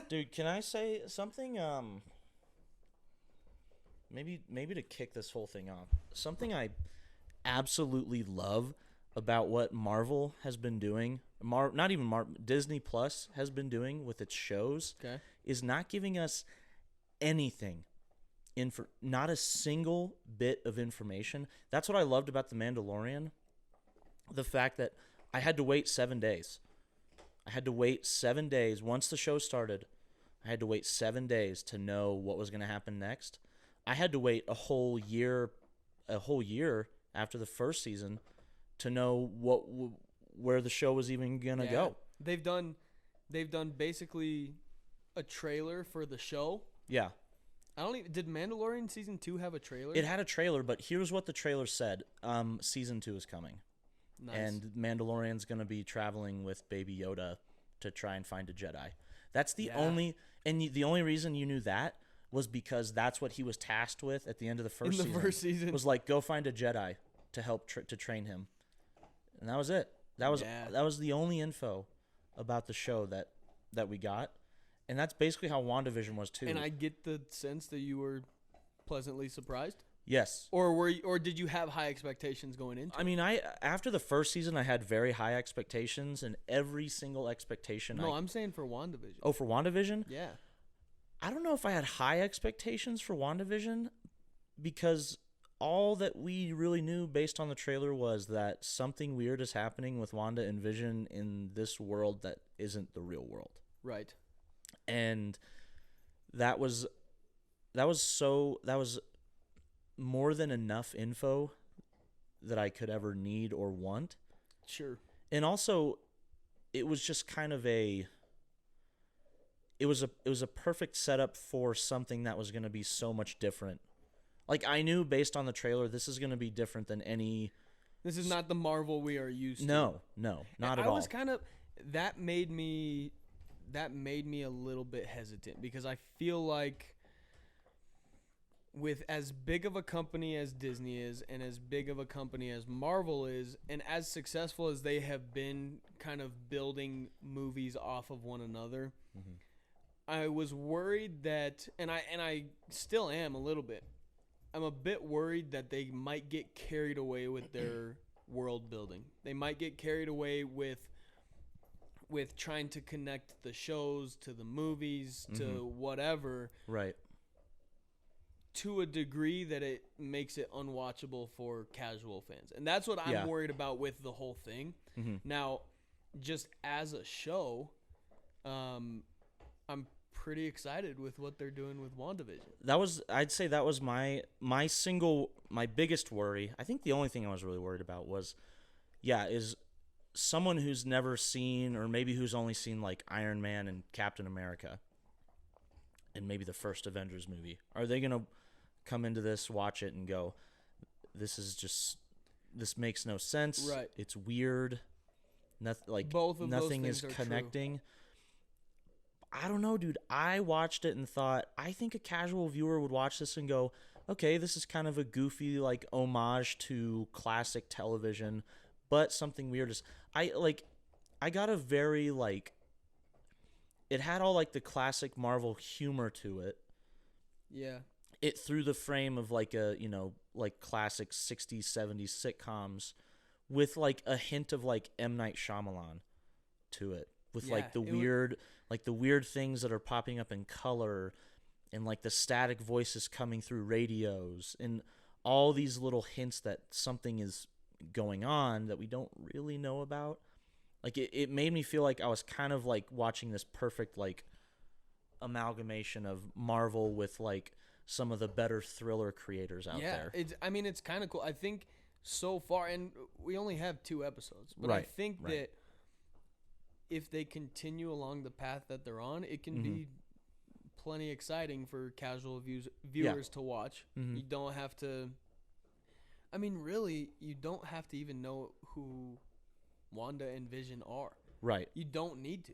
Dude, can I say something? Maybe to kick this whole thing off. Something I absolutely love about what Marvel has been doing, not even Disney Plus has been doing with its shows, Okay. is not giving us anything not a single bit of information. That's what I loved about The Mandalorian. The fact that I had to wait 7 days. I had to wait 7 days. Once the show started, I had to wait 7 days to know what was going to happen next. I had to wait a whole year after the first season to know where the show was even going to go. They've done basically a trailer for the show. Yeah. Did Mandalorian season 2 have a trailer? It had a trailer, but here's what the trailer said. Season 2 is coming. Nice. And Mandalorian's going to be traveling with Baby Yoda to try and find a Jedi. That's the only reason you knew that was because that's what he was tasked with at the end of the first season. Was like, go find a Jedi to help to train him. And that was it. That was the only info about the show that we got. And that's basically how WandaVision was too. And I get the sense that you were pleasantly surprised. Yes. Or did you have high expectations going into it? I mean, after the first season, I had very high expectations, and every single expectation. No, I'm saying for WandaVision. Oh, for WandaVision? Yeah. I don't know if I had high expectations for WandaVision because all that we really knew based on the trailer was that something weird is happening with Wanda and Vision in this world that isn't the real world. Right. And that was more than enough info that I could ever need or want. Sure. And also, it was just kind of it was a perfect setup for something that was going to be so much different. Like, I knew based on the trailer, this is going to be different than any. This is not the Marvel we are used to. No, not at all. I was kind of that made me a little bit hesitant because I feel like with as big of a company as Disney is and as big of a company as Marvel is and as successful as they have been kind of building movies off of one another, I was worried that and I still am a little bit. I'm a bit worried that they might get carried away with their world building. They might get carried away with trying to connect the shows to the movies to whatever. Right. To a degree that it makes it unwatchable for casual fans. And that's what I'm worried about with the whole thing. Now, just as a show, I'm pretty excited with what they're doing with WandaVision. I'd say that was my biggest worry. I think the only thing I was really worried about was, is someone who's never seen, or maybe who's only seen like Iron Man and Captain America and maybe the first Avengers movie. Are they going to come into this, watch it, and go, this makes no sense. Right. It's weird. Both of nothing those is things are connecting. True. I don't know, dude. I watched it and thought, I think a casual viewer would watch this and go, okay, this is kind of a goofy like homage to classic television, but something weird is I got a very like it had all like the classic Marvel humor to it. Yeah. It threw the frame of like like classic 60s, 70s sitcoms with like a hint of like M. Night Shyamalan to it. With like the weird things that are popping up in color and like the static voices coming through radios and all these little hints that something is going on that we don't really know about. Like it made me feel like I was kind of like watching this perfect like amalgamation of Marvel with like some of the better thriller creators out there. It's kind of cool. I think so far, and we only have 2 episodes, but I think that if they continue along the path that they're on, it can be plenty exciting for casual viewers to watch. You don't have to. I mean, really, you don't have to even know who Wanda and Vision are. Right. You don't need to.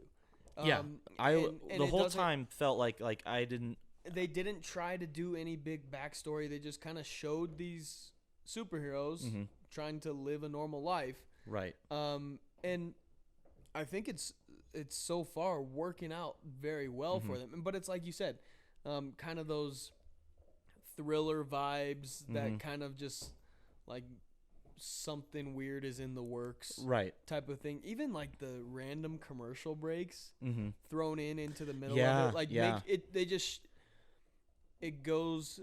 The whole time felt like I didn't. They didn't try to do any big backstory. They just kind of showed these superheroes trying to live a normal life. Right. And I think it's it's so far working out very well for them. But it's like you said, kind of those thriller vibes that kind of just like something weird is in the works, right? Type of thing. Even like the random commercial breaks thrown into the middle yeah, of it, like yeah. it goes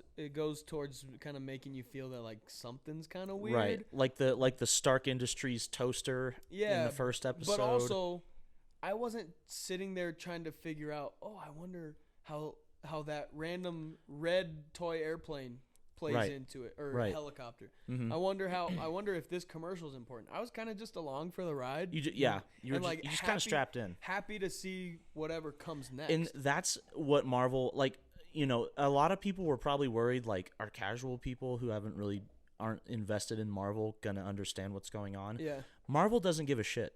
towards kind of making you feel that like something's kind of weird, right? Like the Stark Industries toaster in the first episode. But also, I wasn't sitting there trying to figure out. Oh, I wonder how that random red toy airplane plays into it, or helicopter. I wonder if this commercial is important. I was kind of just along for the ride. You just kind of strapped in, happy to see whatever comes next. And that's what Marvel, like, you know, a lot of people were probably worried, like, are casual people who aren't invested in Marvel gonna understand what's going on? Yeah. Marvel doesn't give a shit.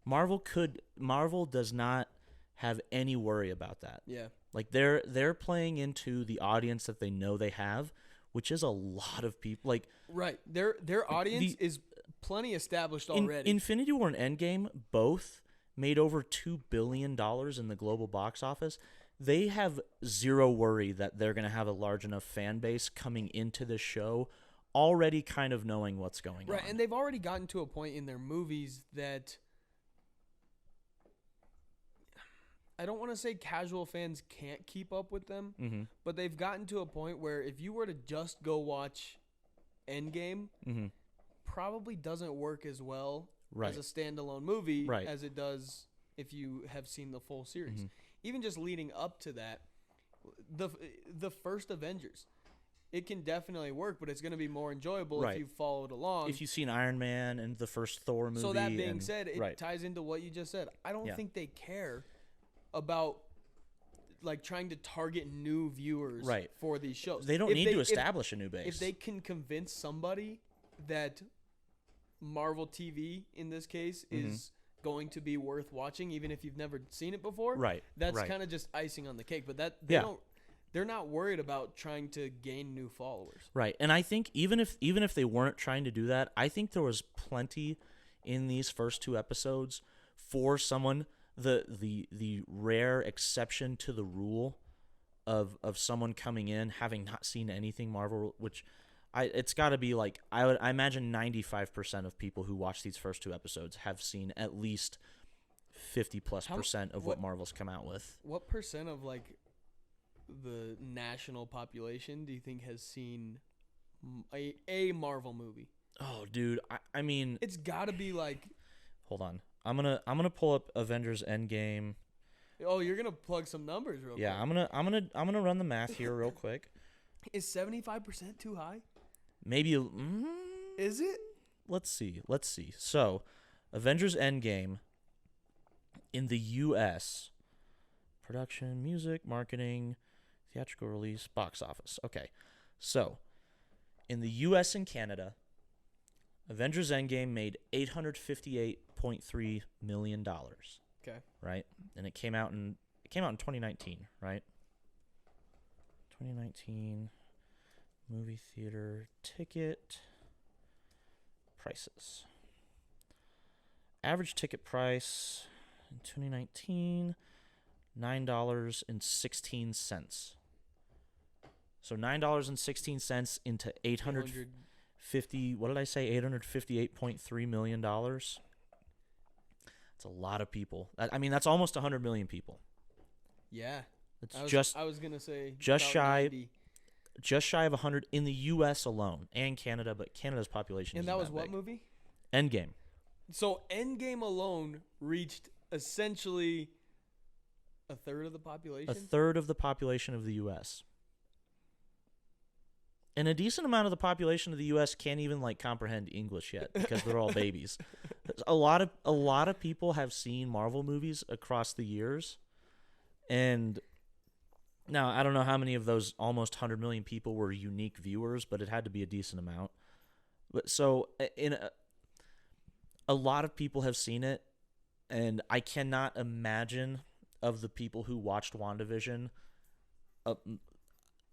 Marvel does not have any worry about that. Yeah. Like they're playing into the audience that they know they have, which is a lot of people. Like, right, their audience is plenty established already. Infinity War and Endgame both made over $2 billion in the global box office. They have zero worry that they're going to have a large enough fan base coming into this show, already kind of knowing what's going on. Right, and they've already gotten to a point in their movies that I don't want to say casual fans can't keep up with them, but they've gotten to a point where if you were to just go watch Endgame, probably doesn't work as well as a standalone movie as it does if you have seen the full series. Even just leading up to that, the first Avengers, it can definitely work, but it's going to be more enjoyable if you followed along. If you've seen Iron Man and the first Thor movie. So that being said, it ties into what you just said. I don't think they care about like trying to target new viewers for these shows. They don't need to establish a new base. If they can convince somebody that Marvel TV in this case is going to be worth watching, even if you've never seen it before, that's kind of just icing on the cake. But they're not worried about trying to gain new followers. Right. And I think even if they weren't trying to do that, I think there was plenty in these first two episodes for someone, the rare exception to the rule of someone coming in having not seen anything Marvel, which it's got to be like I imagine 95% of people who watch these first two episodes have seen at least 50+% of what Marvel's come out with. What percent of like the national population do you think has seen a Marvel movie? Oh, dude, I mean, it's got to be like. Hold on, I'm gonna pull up Avengers Endgame. Oh, you're gonna plug some numbers real quick. Yeah, I'm gonna run the math here real quick. Is 75% too high? Maybe. Is it? Let's see. So, Avengers Endgame in the U.S. production, music, marketing, theatrical release, box office. Okay, so in the U.S. and Canada, Avengers Endgame made $858.3 million. Okay. Right, and it came out in 2019. Right. 2019 movie theater ticket prices. Average ticket price in 2019, $9.16. So $9.16 into 850. What did I say? $858.3 million. That's a lot of people. I mean, that's almost 100 million people. Yeah. I was gonna say just shy 90. Just shy of 100 in the U.S. alone and Canada, but Canada's population and isn't that was that what big. Movie? Endgame. So Endgame alone reached essentially a third of the population? A third of the population of the U.S. And a decent amount of the population of the U.S. can't even like comprehend English yet because they're all babies. A lot of people have seen Marvel movies across the years, and now I don't know how many of those almost 100 million people were unique viewers, but it had to be a decent amount. But so a lot of people have seen it, and I cannot imagine of the people who watched WandaVision,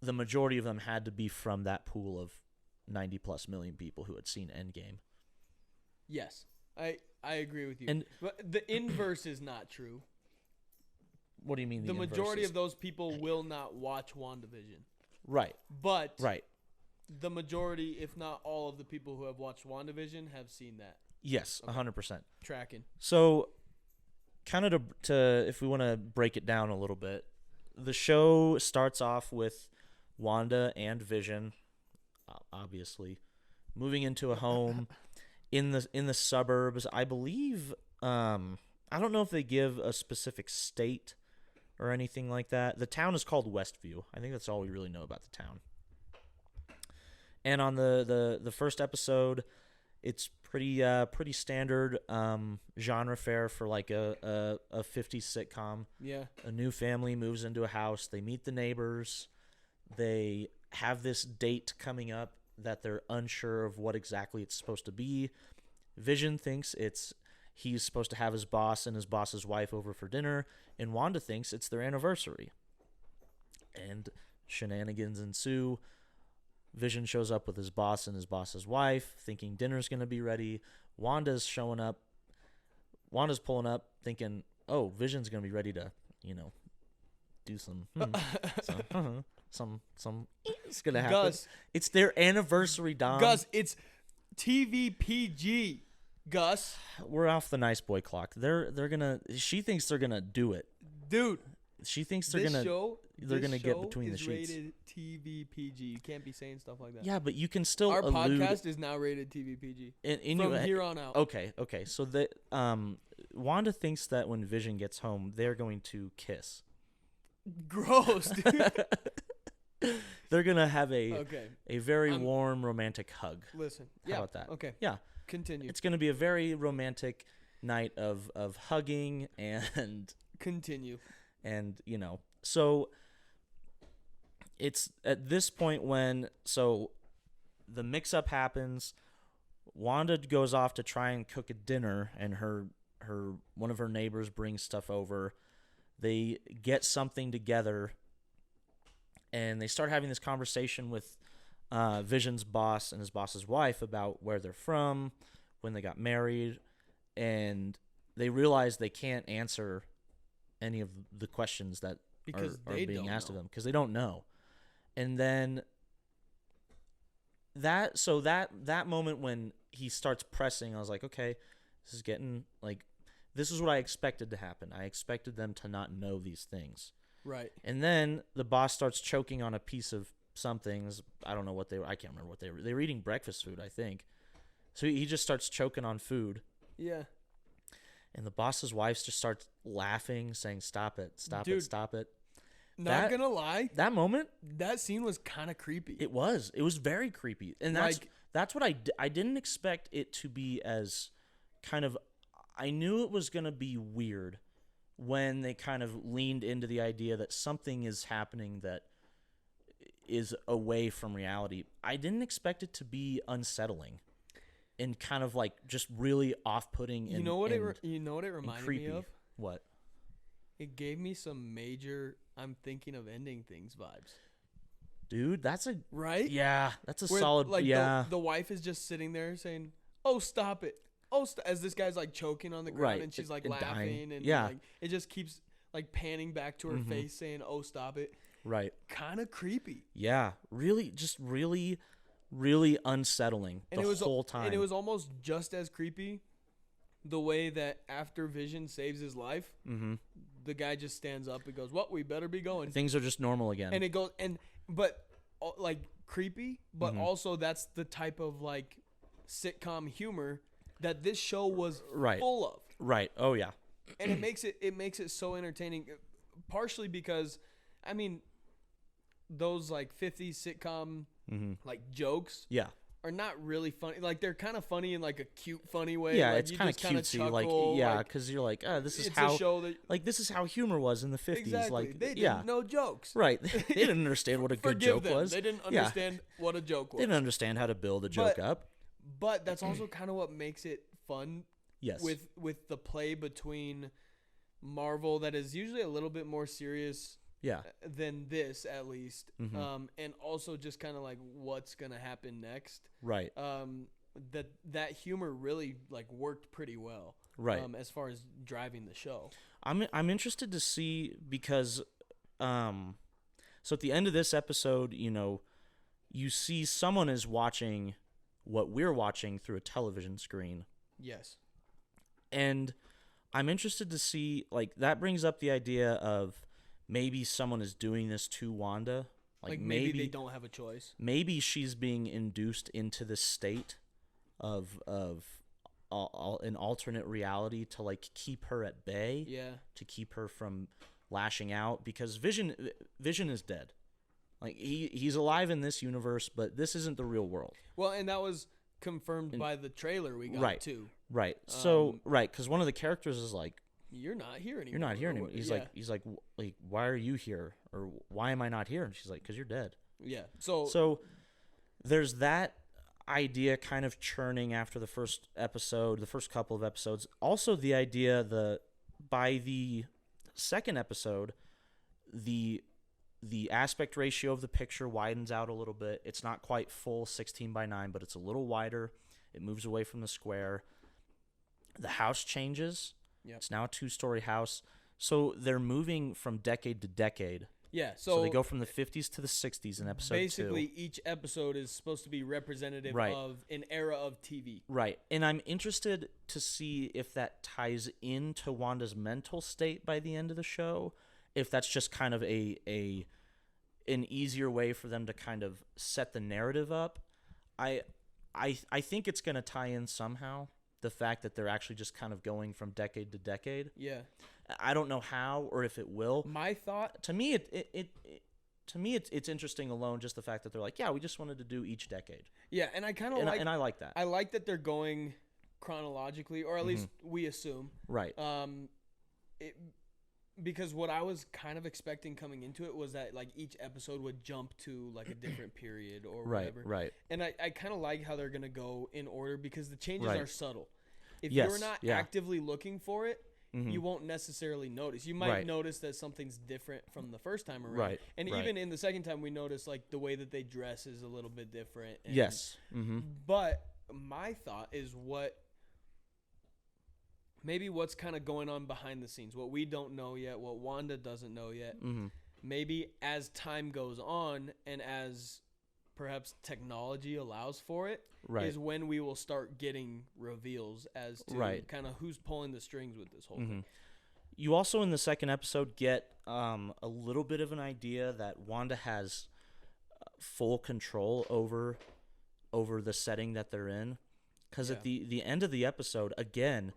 the majority of them had to be from that pool of 90+ million people who had seen Endgame. Yes, I agree with you. And but the inverse is not true. What do you mean? The majority of those people will not watch WandaVision. Right. But right. The majority, if not all of the people who have watched WandaVision have seen that. Yes, 100%. Tracking. So, kind of to if we want to break it down a little bit, the show starts off with Wanda and Vision, obviously, moving into a home in the suburbs. I believe. I don't know if they give a specific state or anything like that. The town is called Westview. I think that's all we really know about the town. And on the first episode, it's pretty standard genre fare for like a 50s sitcom. Yeah. A new family moves into a house. They meet the neighbors. They have this date coming up that they're unsure of what exactly it's supposed to be. Vision thinks he's supposed to have his boss and his boss's wife over for dinner, and Wanda thinks it's their anniversary. And shenanigans ensue. Vision shows up with his boss and his boss's wife, thinking dinner's going to be ready. Wanda's showing up. Wanda's pulling up, thinking, oh, Vision's going to be ready to, do some, it's going to happen. Gus, it's their anniversary, Dom. Gus, it's TVPG. Gus, we're off the nice boy clock. She thinks they're gonna do it, dude. She thinks they're gonna get between the sheets. Rated TVPG. You can't be saying stuff like that. Yeah, but you can still. Our podcast is now rated TVPG from here on out. Okay. So Wanda thinks that when Vision gets home, they're going to kiss. Gross, dude. They're gonna have a very warm romantic hug. Listen, how about that? Okay, yeah. Continue. It's going to be a very romantic night of hugging and continue. And, so it's at this point when the mix-up happens. Wanda goes off to try and cook a dinner, and one of her neighbors brings stuff over. They get something together, and they start having this conversation with Vision's boss and his boss's wife about where they're from, when they got married, and they realize they can't answer any of the questions that are being asked of them because they don't know. And then that moment when he starts pressing, I was like, okay, this is what I expected to happen. I expected them to not know these things. Right. And then the boss starts choking on a piece of some things. I don't know what they were. I can't remember what they were. They were eating breakfast food, I think. So he just starts choking on food. Yeah. And the boss's wife just starts laughing, saying, "Stop it! Stop Dude, it! Stop it!" Not gonna lie, that moment, that scene was kind of creepy. It was very creepy, and that's what I didn't expect it to be as kind of. I knew it was gonna be weird when they kind of leaned into the idea that something is happening that is away from reality. I didn't expect it to be unsettling and kind of like just really off-putting. You know what it reminded me of? What? It gave me some major "I'm thinking of ending things" vibes. Dude, that's a right. Yeah, that's a solid. Yeah, the wife is just sitting there saying, "Oh, stop it! Oh," as this guy's like choking on the ground, right. And she's like and laughing, dying. and yeah, like, it just keeps like panning back to her face, saying, "Oh, stop it!" Right. Kind of creepy. Yeah, really, just really, really unsettling whole time. And it was almost just as creepy the way that after Vision saves his life, the guy just stands up and goes, "Well, we better be going." Things are just normal again. And it goes, but like creepy, but also that's the type of like sitcom humor that this show was full of. Right. Oh yeah. And it makes it so entertaining, partially because, I mean, those like 50s sitcom like jokes are not really funny. Like they're kind of funny in like a cute, funny way. Yeah, like, it's kind of cutesy. Because you're like, this is how this is how humor was in the 50s. Exactly. Like they didn't know jokes. Right. They didn't understand what a good joke was. They didn't understand what a joke was. They didn't understand how to build a joke up. But that's also kind of what makes it fun. Yes. With the play between Marvel that is usually a little bit more serious. Yeah. Than this, at least. And also just kind of like what's gonna happen next. Right. That humor really like worked pretty well. Right. As far as driving the show. I'm interested to see because so at the end of this episode, you see someone is watching what we're watching through a television screen. Yes. And I'm interested to see, like, that brings up the idea of maybe someone is doing this to Wanda. Like maybe they don't have a choice. Maybe she's being induced into this state of an alternate reality to, like, keep her at bay. Yeah. To keep her from lashing out, because Vision is dead. Like, he's alive in this universe, but this isn't the real world. Well, and that was confirmed by the trailer we got too. Right. So because one of the characters is like, "You're not here anymore." You're not here anymore. He's like, why are you here? Or why am I not here? And she's like, because you're dead. Yeah. So there's that idea kind of churning after the first couple of episodes. Also, the idea by the second episode, the aspect ratio of the picture widens out a little bit. It's not quite full 16:9, but it's a little wider. It moves away from the square. The house changes. Yep. It's now a 2-story house. So they're moving from decade to decade. Yeah. So they go from the 50s to the 60s in episode 2. Basically, each episode is supposed to be representative of an era of TV. Right. And I'm interested to see if that ties into Wanda's mental state by the end of the show. If that's just kind of an easier way for them to kind of set the narrative up. I think it's going to tie in somehow, the fact that they're actually just kind of going from decade to decade. Yeah. I don't know how or if it will. My thought, to me, it's interesting alone, just the fact that they're like, yeah, we just wanted to do each decade. Yeah, and I kind of like, and I like that. I like that they're going chronologically, or at least we assume. Right. Because what I was kind of expecting coming into it was that, like, each episode would jump to, like, a different period or whatever. Right. And I kind of like how they're going to go in order, because the changes are subtle. If Yes, you're not actively looking for it, you won't necessarily notice. You might notice that something's different from the first time around. Right. And even in the second time, we notice, like, the way that they dress is a little bit different. And, Yes. But my thought is maybe what's kind of going on behind the scenes, what we don't know yet, what Wanda doesn't know yet. Maybe as time goes on and as perhaps technology allows for it, is when we will start getting reveals as to kind of who's pulling the strings with this whole thing. You also, in the second episode, get a little bit of an idea that Wanda has full control over the setting that they're in. Because at the end of the episode, again,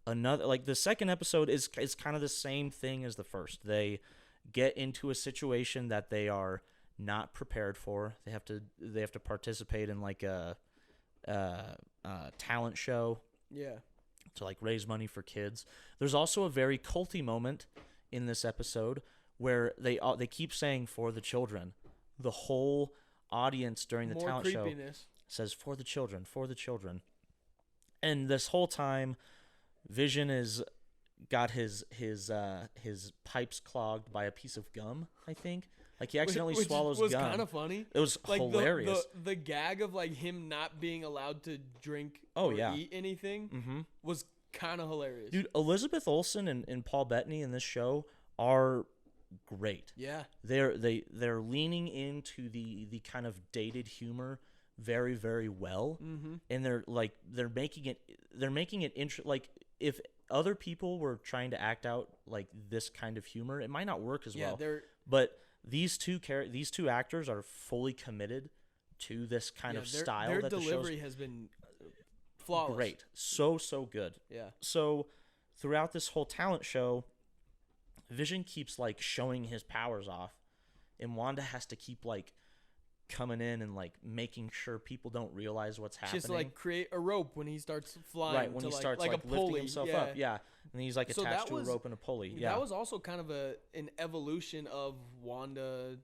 the second episode is kind of the same thing as the first. They get into a situation that they are not prepared for. They have to participate in, like, a talent show. Yeah. To, like, raise money for kids. There's also a very culty moment in this episode where they keep saying "for the children." The whole audience during the talent show says "for the children, for the children," and this whole time, Vision is got his pipes clogged by a piece of gum, I think. Like, he accidentally swallows gum. Which was kind of funny. It was like hilarious. The gag of, like, him not being allowed to drink eat anything was kind of hilarious. Dude, Elizabeth Olsen and Paul Bettany in this show are great. Yeah. They're leaning into the kind of dated humor very, very well. And they're making it like, if other people were trying to act out like this kind of humor, it might not work as well. But these two actors are fully committed to this kind of style. Their that delivery has been flawless. Great. So good. Yeah. So throughout this whole talent show, Vision keeps, like, showing his powers off, and Wanda has to keep, like, coming in and, like, making sure people don't realize what's happening. Just, like, create a rope when he starts flying. Right, when he starts, like, lifting himself up. Yeah. And he's, like, attached to a rope and a pulley. Yeah. That was also kind of an evolution of Wanda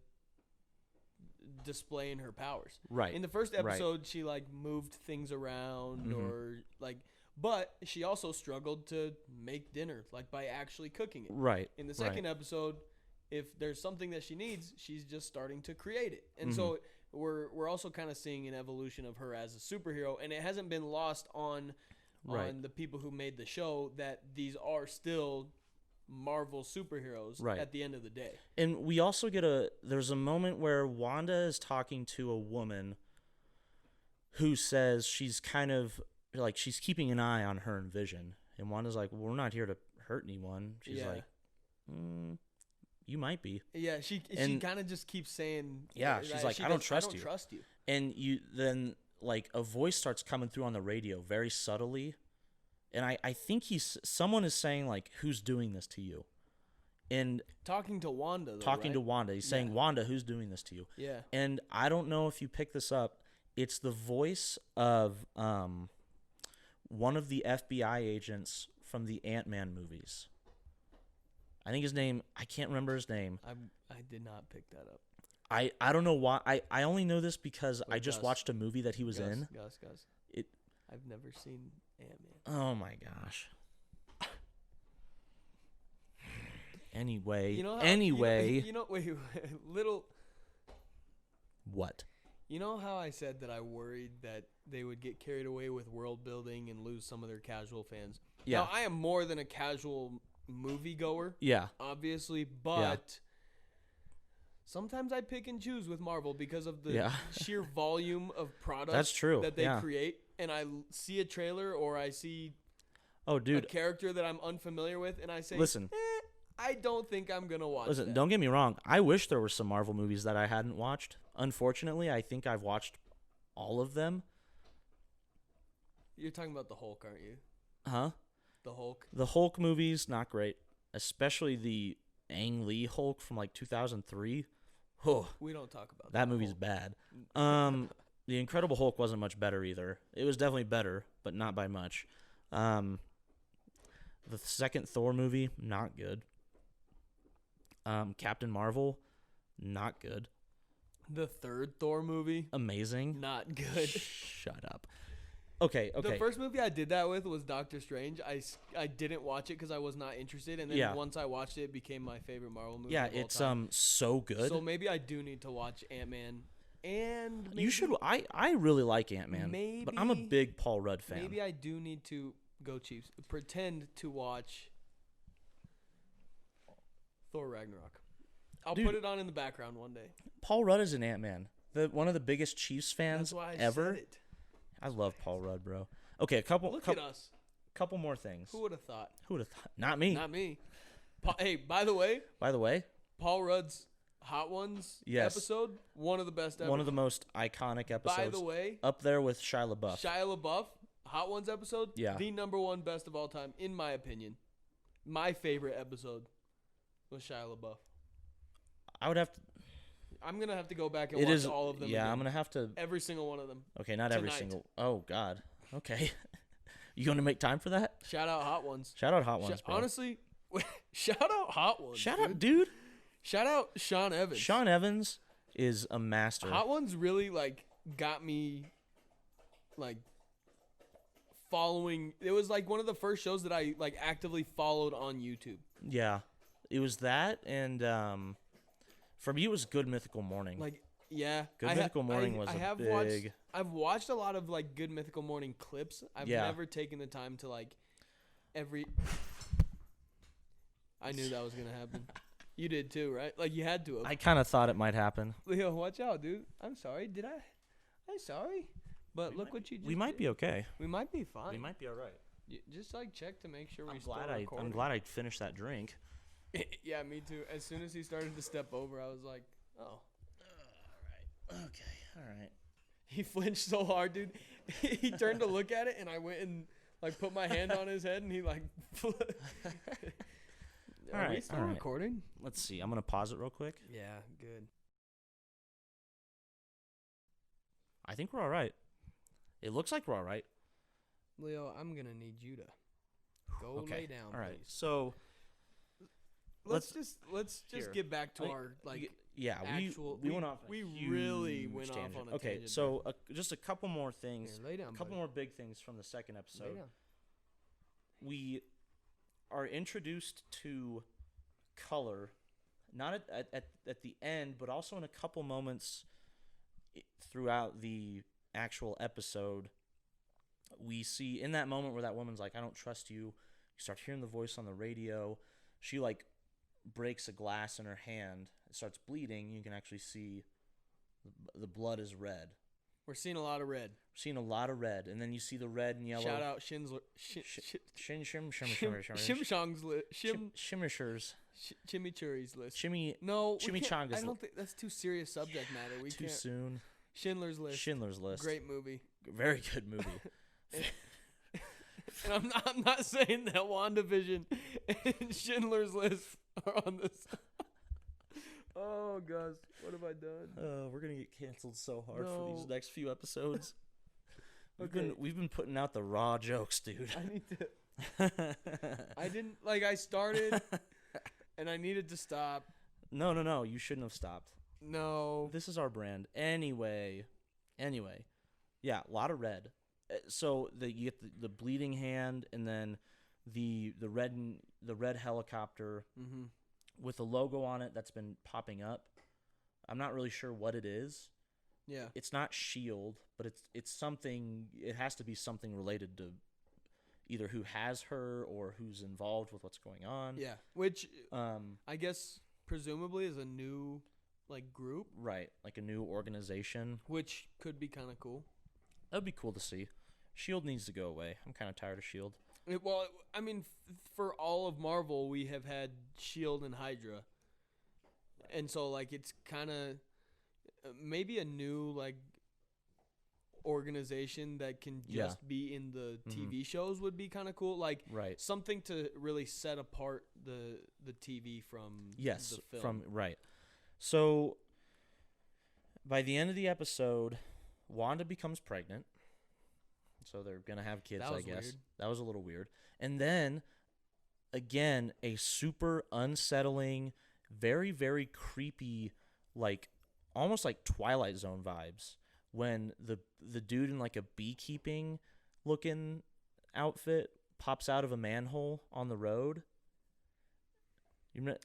displaying her powers. Right. In the first episode, she, like, moved things around or, like, but she also struggled to make dinner, like, by actually cooking it. Right. In the second episode, if there's something that she needs, she's just starting to create it. And so we're also kind of seeing an evolution of her as a superhero, and it hasn't been lost on the people who made the show that these are still Marvel superheroes at the end of the day. And we also get there's a moment where Wanda is talking to a woman who says she's kind of like she's keeping an eye on her and Vision. And Wanda's like, well, we're not here to hurt anyone. She's like, you might be. Yeah, she kind of just keeps saying. Yeah, she's like, I don't trust you. Trust you. And then like a voice starts coming through on the radio very subtly, and I think someone is saying like, who's doing this to you? And talking to Wanda. To Wanda, he's saying, Wanda, who's doing this to you? Yeah. And I don't know if you pick this up. It's the voice of one of the FBI agents from the Ant-Man movies. I think his name, I can't remember his name. I did not pick that up. I don't know why. I only know this because I just watched a movie that he was in. Gus. I've never seen Ant-Man. Oh my gosh. Anyway. Wait, little. What? You know how I said that I worried that they would get carried away with world building and lose some of their casual fans? Yeah. Now, I am more than a casual moviegoer. Yeah. Obviously, but sometimes I pick and choose with Marvel because of the sheer volume of products That's true. that they create. And I see a trailer or I see a character that I'm unfamiliar with, and I say, listen, I don't think I'm going to watch that. Don't get me wrong. I wish there were some Marvel movies that I hadn't watched. Unfortunately, I think I've watched all of them. You're talking about the Hulk, aren't you? Huh? The Hulk. The Hulk movies, not great. Especially the Ang Lee Hulk from like 2003. Oh, we don't talk about that movie's bad. The Incredible Hulk wasn't much better either. It was definitely better, but not by much. The second Thor movie, not good. Captain Marvel, not good. The third Thor movie, amazing, not good. Shut up. Okay. The first movie I did that with was Doctor Strange. I didn't watch it because I was not interested, and then once I watched it, it became my favorite Marvel movie. Yeah, it's so good. So maybe I do need to watch Ant-Man. And maybe, you should. I really like Ant-Man, but I'm a big Paul Rudd fan. Maybe I do need to go Chiefs. Pretend to watch Thor Ragnarok. I'll put it on in the background one day. Paul Rudd is an Ant-Man. One of the biggest Chiefs fans ever. Said it. I love Paul Rudd, bro. Okay, at us. Couple more things. Who would have thought? Not me. Not me. Hey, by the way, Paul Rudd's Hot Ones episode, one of the best ever. One of the most iconic episodes. By the way, up there with Shia LaBeouf. Hot Ones episode, the number one best of all time, in my opinion. My favorite episode was Shia LaBeouf. I'm going to have to go back and watch all of them. Yeah, again. I'm going to have to. Every single one of them. Okay, not every single. Oh, God. Okay. You going to make time for that? Shout out Hot Ones. Shout out Hot Ones, bro. Honestly, shout out Hot Ones. Shout out, dude. Shout out Sean Evans. Sean Evans is a master. Hot Ones really, got me, following. It was, one of the first shows that I, actively followed on YouTube. Yeah. It was that, and, for me, it was Good Mythical Morning. Good Mythical Morning was big. I've watched a lot of, Good Mythical Morning clips. I've never taken the time to, every... I knew that was going to happen. You did too, right? You had to have. I kind of thought it might happen. Leo, watch out, dude. I'm sorry. I'm sorry. But look what you just We might be okay. We might be fine. We might be all right. Just, check to make sure we're still recording. I'm glad I finished that drink. Yeah, me too. As soon as he started to step over, I was like, oh. All right. Okay. All right. He flinched so hard, dude. He turned to look at it, and I went and, put my hand on his head, and he, Are we still recording? Let's see. I'm going to pause it real quick. Yeah, good. I think we're all right. It looks like we're all right. Leo, I'm going to need you to go lay down, all right. please. So let's just get back to our actual. We went off. We really went off on a tangent. So just a couple more things. Here, lay down, a couple more big things from the second episode. We are introduced to color, not at the end, but also in a couple moments throughout the actual episode. We see in that moment where that woman's like, "I don't trust you." You start hearing the voice on the radio. she like breaks a glass in her hand. It starts bleeding. You can actually see the blood is red. We're seeing a lot of red. And then you see the red and yellow. Shout out Schindler. Shimshong's list. Shimmershers. Chimichurri's list. Chimichangas. I don't think that's too serious subject matter. We too can't. Soon. Schindler's List. Great movie. Very good movie. And I'm not saying that WandaVision and Schindler's List are on this. Oh, Gus, what have I done? We're gonna get canceled so hard for these next few episodes. Okay. We've been putting out the raw jokes, dude. I need to. I didn't I started, and I needed to stop. No. You shouldn't have stopped. No. This is our brand. Anyway. Yeah, a lot of red. So you get the bleeding hand, and then the red helicopter with a logo on it that's been popping up. I'm not really sure what it is. Yeah. It's not SHIELD, but it's something. It has to be something related to either who has her or who's involved with what's going on. Yeah. Which I guess presumably is a new group. Right, like a new organization. Which could be kind of cool. That'd be cool to see. SHIELD needs to go away. I'm kind of tired of SHIELD. Well, I mean, for all of Marvel, we have had SHIELD and Hydra. And so, it's kind of maybe a new, organization that can just be in the TV shows would be kind of cool. Right. Something to really set apart the TV from the film. Right. So, by the end of the episode, Wanda becomes pregnant. So they're going to have kids, I guess. Weird. That was a little weird. And then, again, a super unsettling, very, very creepy, almost like Twilight Zone vibes when the dude in a beekeeping looking outfit pops out of a manhole on the road.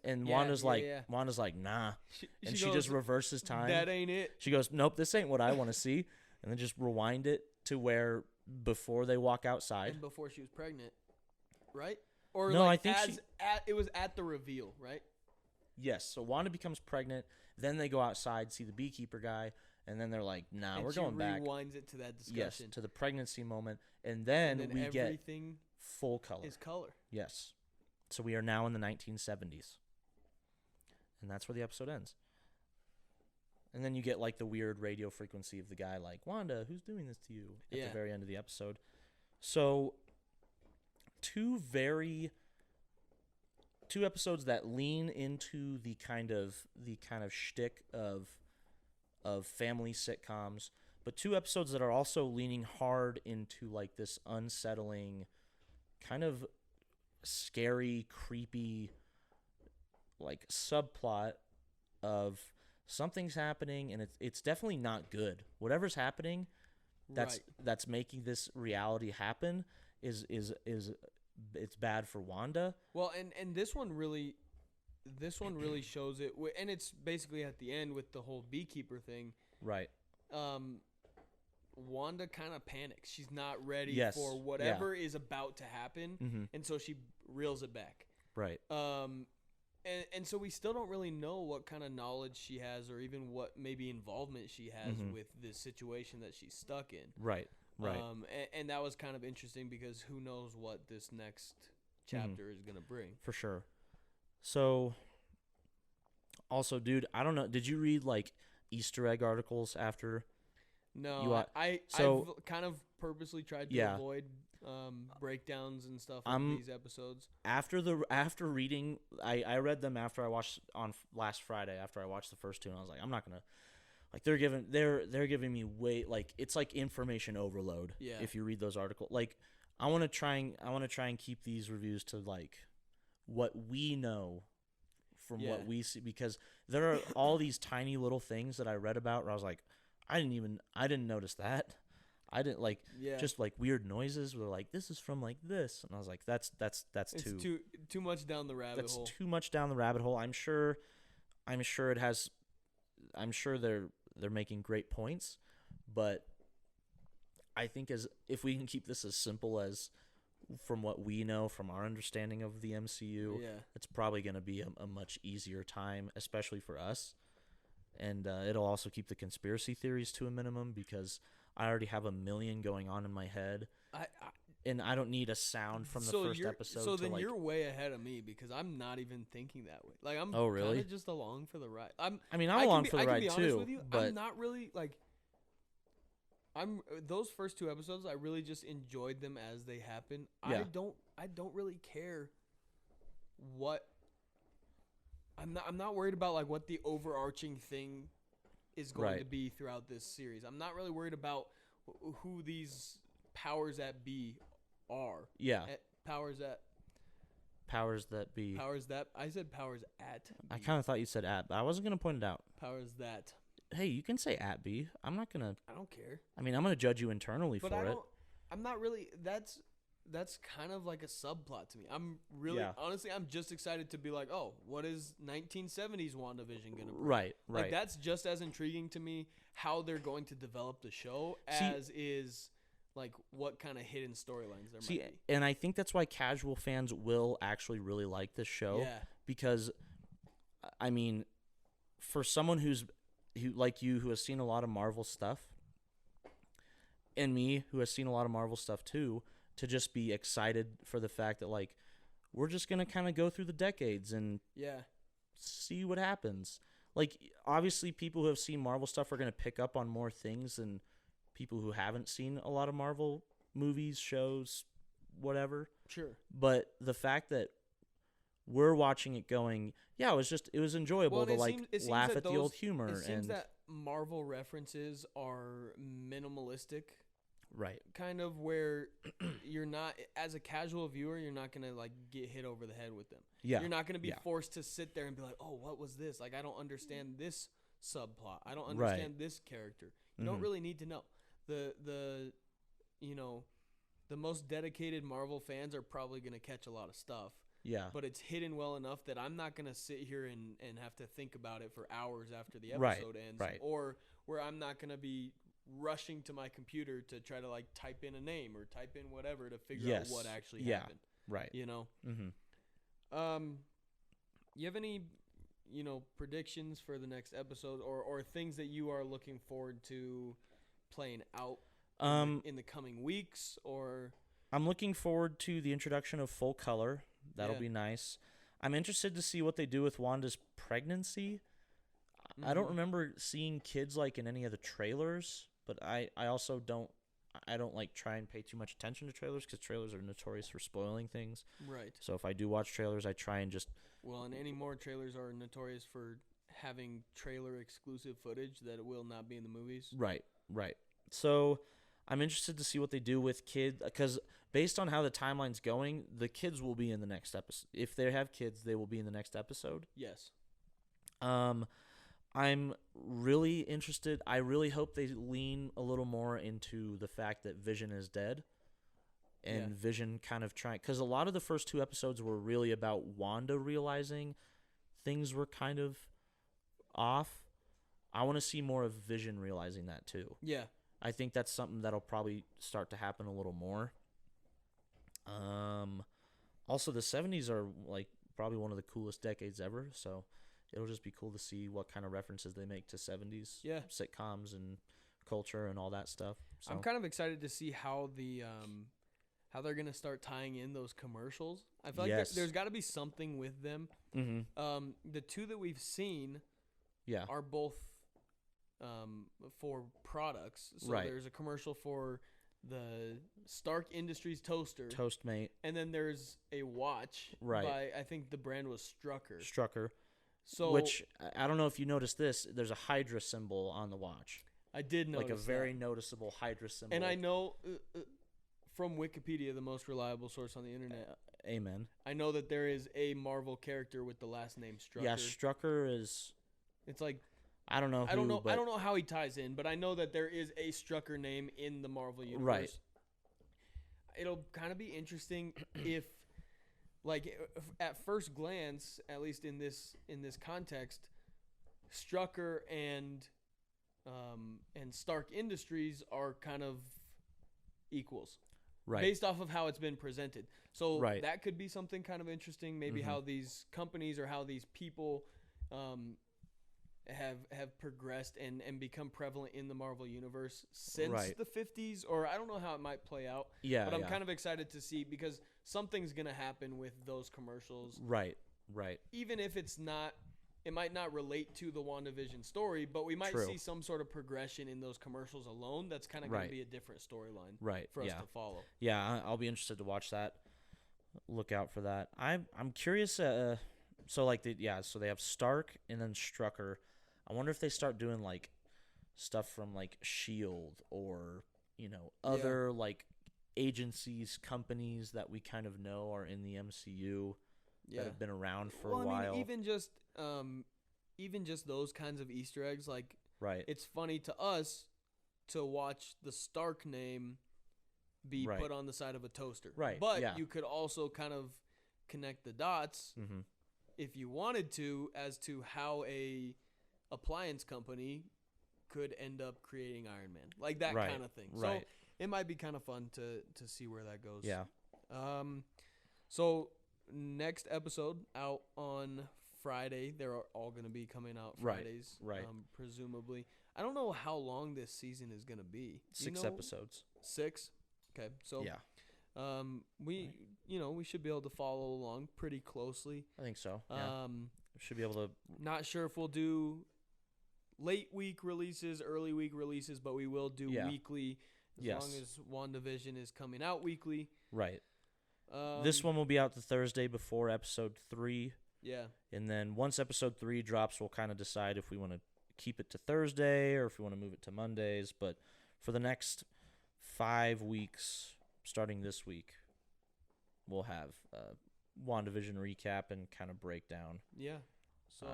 And Wanda's like, nah. She just reverses time. That ain't it. She goes, nope, this ain't what I want to see. And then just rewind it to where before they walk outside. And before she was pregnant, right? Or no, I think it was at the reveal, right? Yes. So Wanda becomes pregnant. Then they go outside, see the beekeeper guy, and then they're like, nah, we're going back. And she rewinds it to that discussion. Yes, to the pregnancy moment. And then we get everything full color. Is color. Yes. So we are now in the 1970s. And that's where the episode ends. And then you get the weird radio frequency of the guy Wanda, who's doing this to you at the very end of the episode. So two episodes that lean into the kind of shtick of family sitcoms, but two episodes that are also leaning hard into this unsettling kind of scary, creepy subplot of something's happening and it's definitely not good. Whatever's happening that's making this reality happen is it's bad for Wanda. Well, and this one really shows it, and it's basically at the end with the whole beekeeper thing. Right. Wanda kind of panics. She's not ready for whatever is about to happen, and so she reels it back. Right. And so we still don't really know what kind of knowledge she has or even what maybe involvement she has with this situation that she's stuck in. Right. And that was kind of interesting because who knows what this next chapter is going to bring. For sure. So, also, dude, I don't know. Did you read, Easter egg articles after? No, I've kind of purposely tried to avoid breakdowns and stuff of these episodes. After reading, I read them after I watched on last Friday. After I watched the first two, and I was like, I'm not gonna they're giving me way it's information overload. Yeah. If you read those articles, I want to try and keep these reviews to what we know from what we see, because there are all these tiny little things that I read about where I was like, I didn't notice that. I didn't just weird noises were this is from this, and I was like, that's too much down the rabbit hole. That's too much down the rabbit hole. I'm sure they're making great points, but I think if we can keep this as simple as from what we know, from our understanding of the MCU, Yeah. it's probably going to be a much easier time, especially for us. And it'll also keep the conspiracy theories to a minimum because I already have a million going on in my head. And I don't need a sound from the first episode. So then you're way ahead of me because I'm not even thinking that way. Like I'm really? kind of just along for the ride. I'm along for the ride too. With you, but I'm not really like. Those first 2 episodes. I really just enjoyed them as they happen. Yeah. I don't really care what. I'm not worried about like what the overarching thing is going to be throughout this series. I'm not really worried about who these powers that be are. Yeah. Powers that be. I said powers at B. I kind of thought you said at, but I wasn't going to point it out. Powers that. Hey, you can say at B. I'm not going to. I don't care. I mean, I'm going to judge you internally but for it. I'm not really. That's kind of like a subplot to me. I'm really, honestly, I'm just excited to be like, oh, what is 1970s WandaVision going to be? Right. Like, that's just as intriguing to me how they're going to develop the show as is, like, what kind of hidden storylines there might be. And I think that's why casual fans will actually really like this show. Yeah. Because, I mean, for someone who like you, who has seen a lot of Marvel stuff, and me, who has seen a lot of Marvel stuff too, to just be excited for the fact that, like, we're just going to kind of go through the decades and see what happens. Like, obviously, people who have seen Marvel stuff are going to pick up on more things than people who haven't seen a lot of Marvel movies, shows, whatever. Sure. But the fact that we're watching it going, it was enjoyable to, like, laugh at the old humor. It seems that Marvel references are minimalistic. Right. Kind of where you're not, as a casual viewer, you're not going to, like, get hit over the head with them. Yeah. You're not going to be forced to sit there and be like, oh, what was this? Like, I don't understand this subplot. I don't understand this character. You don't really need to know. The most dedicated Marvel fans are probably going to catch a lot of stuff. Yeah. But it's hidden well enough that I'm not going to sit here and have to think about it for hours after the episode ends. Right. Or where I'm not going to be rushing to my computer to try to, like, type in a name or type in whatever to figure out what actually happened. Right. You know? Mm-hmm. You have any, predictions for the next episode or things that you are looking forward to playing out in the coming weeks? Or I'm looking forward to the introduction of full color. That'll be nice. I'm interested to see what they do with Wanda's pregnancy. I don't remember seeing kids, like, in any of the trailers, but I also don't like try and pay too much attention to trailers because trailers are notorious for spoiling things. Right. So if I do watch trailers, I try and just... Well, and any more trailers are notorious for having trailer exclusive footage that will not be in the movies. Right. So I'm interested to see what they do with kids, because based on how the timeline's going, the kids will be in the next episode. If they have kids, they will be in the next episode. Yes. I'm really interested. I really hope they lean a little more into the fact that Vision is dead. And Vision kind of trying... Because a lot of the first 2 episodes were really about Wanda realizing things were kind of off. I want to see more of Vision realizing that too. Yeah. I think that's something that'll probably start to happen a little more. Also, the 70s are, like, probably one of the coolest decades ever, so it'll just be cool to see what kind of references they make to 70s sitcoms and culture and all that stuff. So I'm kind of excited to see how how they're going to start tying in those commercials. I feel like there's got to be something with them. Mm-hmm. The 2 that we've seen are both for products. So there's a commercial for the Stark Industries toaster, Toastmate, and then there's a watch by, I think the brand was Strucker. So, which I don't know if you noticed this. There's a Hydra symbol on the watch. I did notice, like a very noticeable Hydra symbol. And I know from Wikipedia, the most reliable source on the internet. Amen. I know that there is a Marvel character with the last name Strucker. Yeah, Strucker is. It's like. I don't know. I don't know how he ties in, but I know that there is a Strucker name in the Marvel universe. Right. It'll kind of be interesting if, like, at first glance, at least in this context, Strucker and Stark Industries are kind of equals. Right. Based off of how it's been presented. So Right. that could be something kind of interesting. Maybe how these companies or how these people have progressed and become prevalent in the Marvel universe since the 50s, or I don't know how it might play out. Yeah. But I'm kind of excited to see, because something's going to happen with those commercials. Right. Even if it might not relate to the WandaVision story, but we might see some sort of progression in those commercials alone. That's kind of going to be a different storyline for us to follow. Yeah, I'll be interested to watch that. Look out for that. I'm curious. So they have Stark and then Strucker. I wonder if they start doing like stuff from like Shield or other like agencies, companies that we kind of know are in the MCU that have been around for a while. I mean, even just those kinds of Easter eggs, like it's funny to us to watch the Stark name be put on the side of a toaster. Right. But you could also kind of connect the dots if you wanted to as to how a appliance company could end up creating Iron Man. Like that kind of thing. So it might be kind of fun to see where that goes. Yeah. So next episode out on Friday. They're all going to be coming out Fridays. Right. Presumably. I don't know how long this season is going to be. 6 episodes. 6? Okay. So we should be able to follow along pretty closely. I think so. Yeah. Should be able to. Not sure if we'll do late week releases, early week releases, but we will do weekly as long as WandaVision is coming out weekly. Right. This one will be out the Thursday before episode 3. Yeah. And then once episode 3 drops, we'll kind of decide if we want to keep it to Thursday or if we want to move it to Mondays. But for the next 5 weeks, starting this week, we'll have WandaVision recap and kind of breakdown. Yeah. So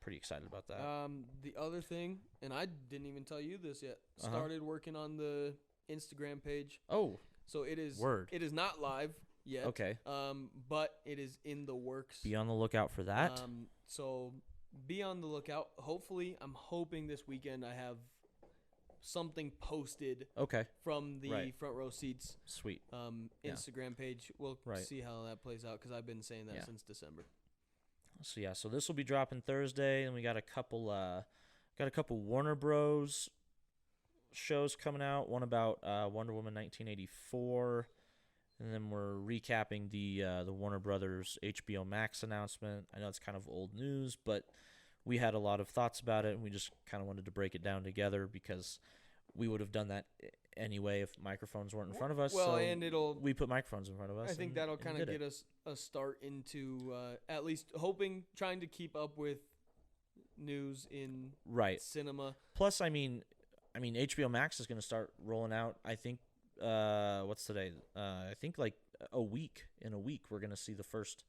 pretty excited about that. The other thing, and I didn't even tell you this yet, started working on the Instagram page. Oh. So it is Word. It is not live yet. Okay. But it is in the works. Be on the lookout for that. So be on the lookout. Hopefully, I'm hoping this weekend I have something posted. Okay. From the Front Row Seats. Sweet. Instagram page. We'll see how that plays out, because I've been saying that since December. So this will be dropping Thursday, and we got a couple Warner Bros. Shows coming out. One about Wonder Woman 1984, and then we're recapping the Warner Brothers HBO Max announcement. I know it's kind of old news, but we had a lot of thoughts about it, and we just kind of wanted to break it down together because we would have done that anyway if microphones weren't in front of us. Well, so and we put microphones in front of us. I think that'll kind of get us a start into at least trying to keep up with news in cinema. Plus, I mean, HBO Max is going to start rolling out. I think what's today? I think like in a week we're going to see the first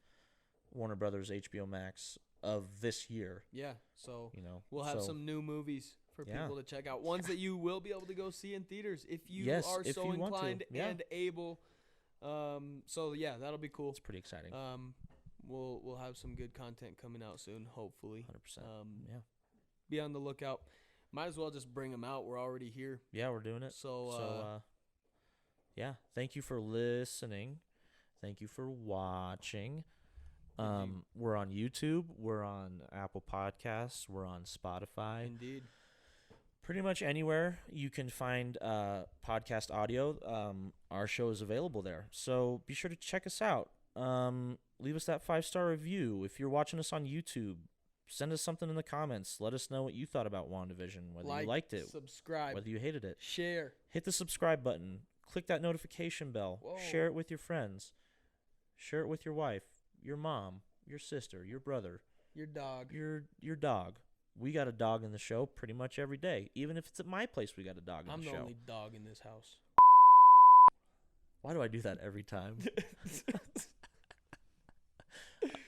Warner Brothers HBO Max of this year. Yeah, so we'll have some new movies for people to check out. Ones that you will be able to go see in theaters if you are so inclined and able. So yeah, that'll be cool. It's pretty exciting. We'll have some good content coming out soon, hopefully. 100%. Be on the lookout. Might as well just bring them out. We're already here. Yeah, we're doing it. So thank you for listening. Thank you for watching. We're on YouTube. We're on Apple Podcasts. We're on Spotify. Indeed. Pretty much anywhere you can find podcast audio, our show is available there. So be sure to check us out. Leave us that 5-star review. If you're watching us on YouTube, send us something in the comments. Let us know what you thought about WandaVision, whether you liked it, subscribe, whether you hated it. Share. Hit the subscribe button. Click that notification bell. Whoa. Share it with your friends. Share it with your wife, your mom, your sister, your brother. Your dog. Your dog. We got a dog in the show pretty much every day. Even if it's at my place, we got a dog in the show. I'm the only dog in this house. Why do I do that every time?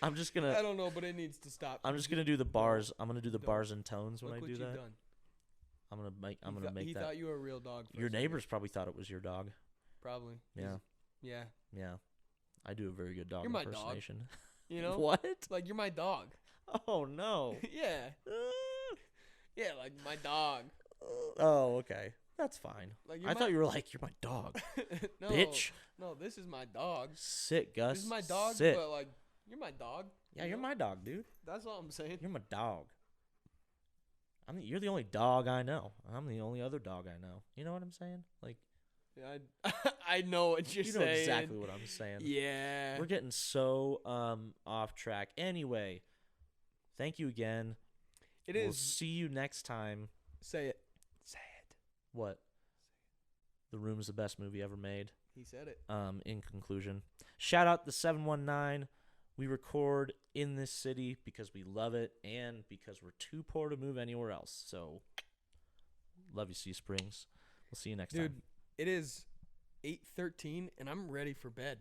I'm just gonna. I don't know, but it needs to stop. I'm just gonna do the bars. I'm gonna do the bars and tones when I do that. Done. I'm gonna make that. He thought you were a real dog. Your neighbors probably thought it was your dog. Probably. Yeah. Yeah. I do a very good dog You're my impersonation. Dog. You know what? Like you're my dog. Oh no. Yeah. Yeah, like my dog. Oh, okay. That's fine. Like, I thought you were like, you're my dog. No, Bitch. No, this is my dog. Sit, Gus. This is my dog, Sit. but like, you're my dog. Yeah, you're my dog, dude. That's all I'm saying. You're my dog. You're the only dog I know. I'm the only other dog I know. You know what I'm saying? Like, yeah, I know what you're saying. You know exactly what I'm saying. Yeah. We're getting so off track. Anyway, thank you again. We'll see you next time. Say it. Say it. What? The Room is the best movie ever made. He said it. In conclusion, shout out the 719. We record in this city because we love it and because we're too poor to move anywhere else. So, love you, Sea Springs. We'll see you next time. Dude, it is 8:13 and I'm ready for bed.